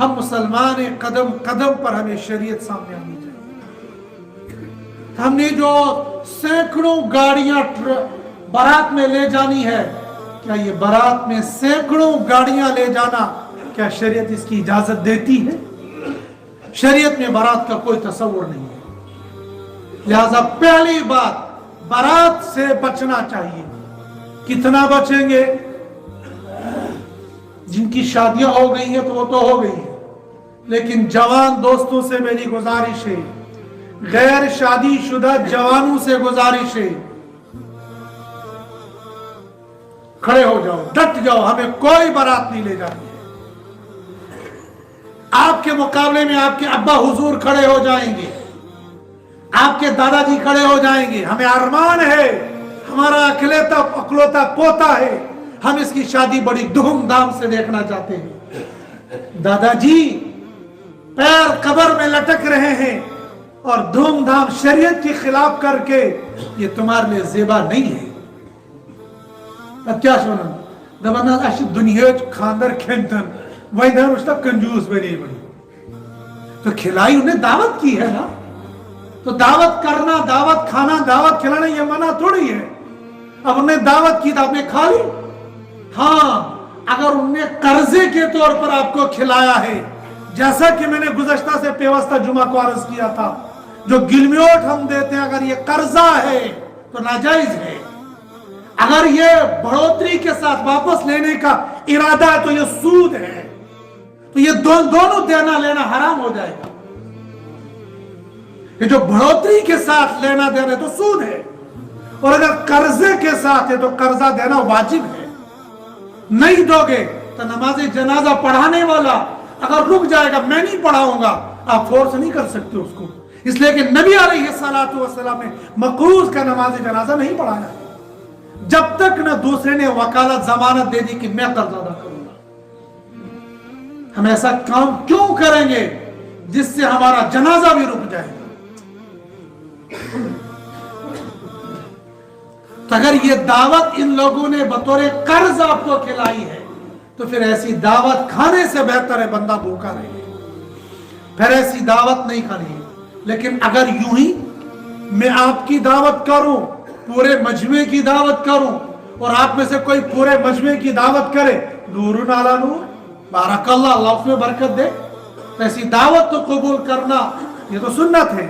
ہم مسلمان ہیں، قدم قدم پر ہمیں شریعت سامنے آنی چاہیے۔ ہم نے جو سینکڑوں گاڑیاں بارات میں لے جانی ہے، کیا یہ بارات میں سینکڑوں گاڑیاں لے جانا کیا شریعت اس کی اجازت دیتی ہے؟ شریعت میں بارات کا کوئی تصور نہیں ہے۔ لہذا پہلی بات، بارات سے بچنا چاہیے۔ کتنا بچیں گے؟ جن کی شادیاں ہو گئی ہیں تو وہ تو ہو گئی ہیں، لیکن جوان دوستوں سے میری گزارش ہے، غیر شادی شدہ جوانوں سے گزارش ہے، کھڑے ہو جاؤ، ڈٹ جاؤ، ہمیں کوئی بارات نہیں لے جانی ہے۔ آپ کے مقابلے میں آپ کے ابا حضور کھڑے ہو جائیں گے، آپ کے دادا جی کھڑے ہو جائیں گے، ہمیں ارمان ہے، ہمارا اکلوتا پوتا ہے، ہم اس کی شادی بڑی دھوم دھام سے دیکھنا چاہتے ہیں۔ دادا جی پیر قبر میں لٹک رہے ہیں اور دھوم دھام شریعت کی خلاف کر کے، یہ تمہارے لیے زیبا نہیں ہے۔ اب کیا سنن دبنا اش دنیا خاندر کھینتن ویدان اس تک کنجوس بنی بڑی تو کھلائی، انہیں دعوت کی ہے نا، تو دعوت کرنا، دعوت کھانا، دعوت کھلانا یہ منع تھوڑی ہے۔ اب انہیں دعوت کی تو آپ نے کھا لی۔ ہاں اگر انہیں قرضے کے طور پر آپ کو کھلایا ہے، جیسا کہ میں نے گزشتہ سے پیوستہ جمعہ کو عرض کیا تھا، جو گلمیوٹ ہم دیتے ہیں اگر یہ قرضہ ہے تو ناجائز ہے۔ اگر یہ بڑھوتری کے ساتھ واپس لینے کا ارادہ ہے تو یہ سود ہے، تو یہ دونوں دینا لینا حرام ہو جائے گا۔ یہ جو بڑھوتری کے ساتھ لینا دینا تو سود ہے، اور اگر قرضے کے ساتھ ہے تو قرضہ دینا واجب ہے۔ نہیں دو گے تو نماز جنازہ پڑھانے والا اگر رک جائے گا، میں نہیں پڑھاؤں گا، آپ فورس نہیں کر سکتے اس کو، اس لیے کہ نبی علیہ السلام نے مقروض کا نماز جنازہ نہیں پڑھایا جب تک نہ دوسرے نے وکالت ضمانت دے دی کہ میں قرض ادا کروں گا۔ ہم ایسا کام کیوں کریں گے جس سے ہمارا جنازہ بھی رک جائے گا؟ تو اگر یہ دعوت ان لوگوں نے بطور قرض آپ کو کھلائی ہے تو پھر ایسی دعوت کھانے سے بہتر ہے بندہ بھوکا رہے، پھر ایسی دعوت نہیں کھانی ہے۔ لیکن اگر یوں ہی میں آپ کی دعوت کروں، پورے مجمع کی دعوت کروں، اور آپ میں سے کوئی پورے مجمع کی دعوت کرے، نور علی نور، بارک اللہ، اللہ اس میں برکت دے، تو ایسی دعوت تو قبول کرنا یہ تو سنت ہے۔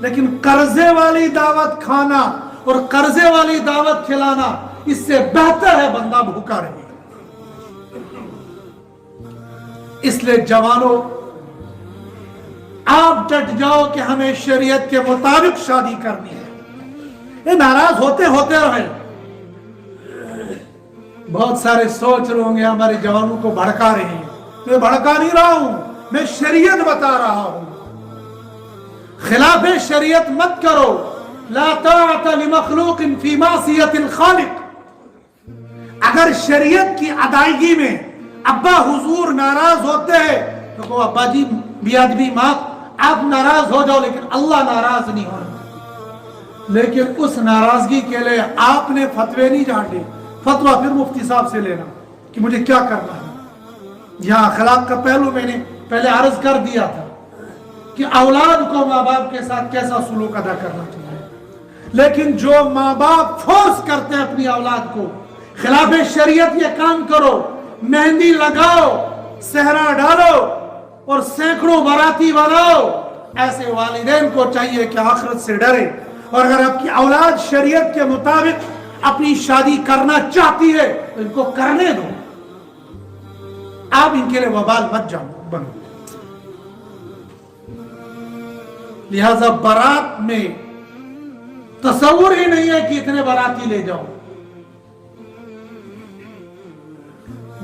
لیکن قرضے والی دعوت کھانا اور قرضے والی دعوت کھلانا، اس سے بہتر ہے بندہ بھوکا رہے۔ اس لیے جوانوں، آپ ڈٹ جاؤ کہ ہمیں شریعت کے مطابق شادی کرنی ہے۔ یہ ناراض ہوتے ہوتے رہے۔ بہت سارے سوچ رہے ہوں گے ہمارے جوانوں کو بھڑکا رہے ہیں، میں بھڑکا نہیں رہا ہوں، میں شریعت بتا رہا ہوں۔ خلاف شریعت مت کرو، لا طاعت لمخلوق فی معصیت الخالق۔ اگر شریعت کی ادائیگی میں ابا حضور ناراض ہوتے ہیں تو کہو ابا جی بی ادبی معاف، آپ ناراض ہو جاؤ لیکن اللہ ناراض نہیں ہونا۔ لیکن اس ناراضگی کے لیے آپ نے فتوے نہیں جانتے، فتویٰ پھر مفتی صاحب سے لینا کہ مجھے کیا کرنا ہے۔ یہاں اخلاق کا پہلو میں نے پہلے عرض کر دیا تھا کہ اولاد کو ماں باپ کے ساتھ کیسا سلوک ادا کرنا چاہیے، لیکن جو ماں باپ فورس کرتے ہیں اپنی اولاد کو، خلاف شریعت یہ کام کرو، مہندی لگاؤ، صحرا ڈالو اور سینکڑوں باراتی بناؤ، ایسے والدین کو چاہیے کہ آخرت سے ڈرے، اور اگر آپ کی اولاد شریعت کے مطابق اپنی شادی کرنا چاہتی ہے تو ان کو کرنے دو، آپ ان کے لیے وبال مت بنو۔ لہذا بارات میں تصور ہی نہیں ہے کہ اتنے باراتی لے جاؤ۔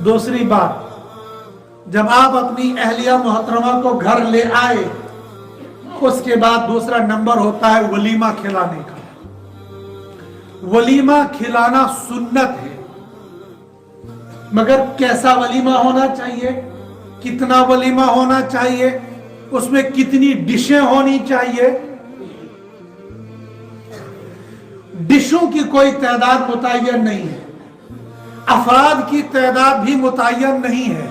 دوسری بات، جب آپ اپنی اہلیہ محترمہ کو گھر لے آئے، اس کے بعد دوسرا نمبر ہوتا ہے ولیمہ کھلانے کا۔ ولیمہ کھلانا سنت ہے، مگر کیسا ولیمہ ہونا چاہیے، کتنا ولیمہ ہونا چاہیے، اس میں کتنی ڈشیں ہونی چاہیے۔ ڈشوں کی کوئی تعداد متعین نہیں ہے، افراد کی تعداد بھی متعین نہیں ہے۔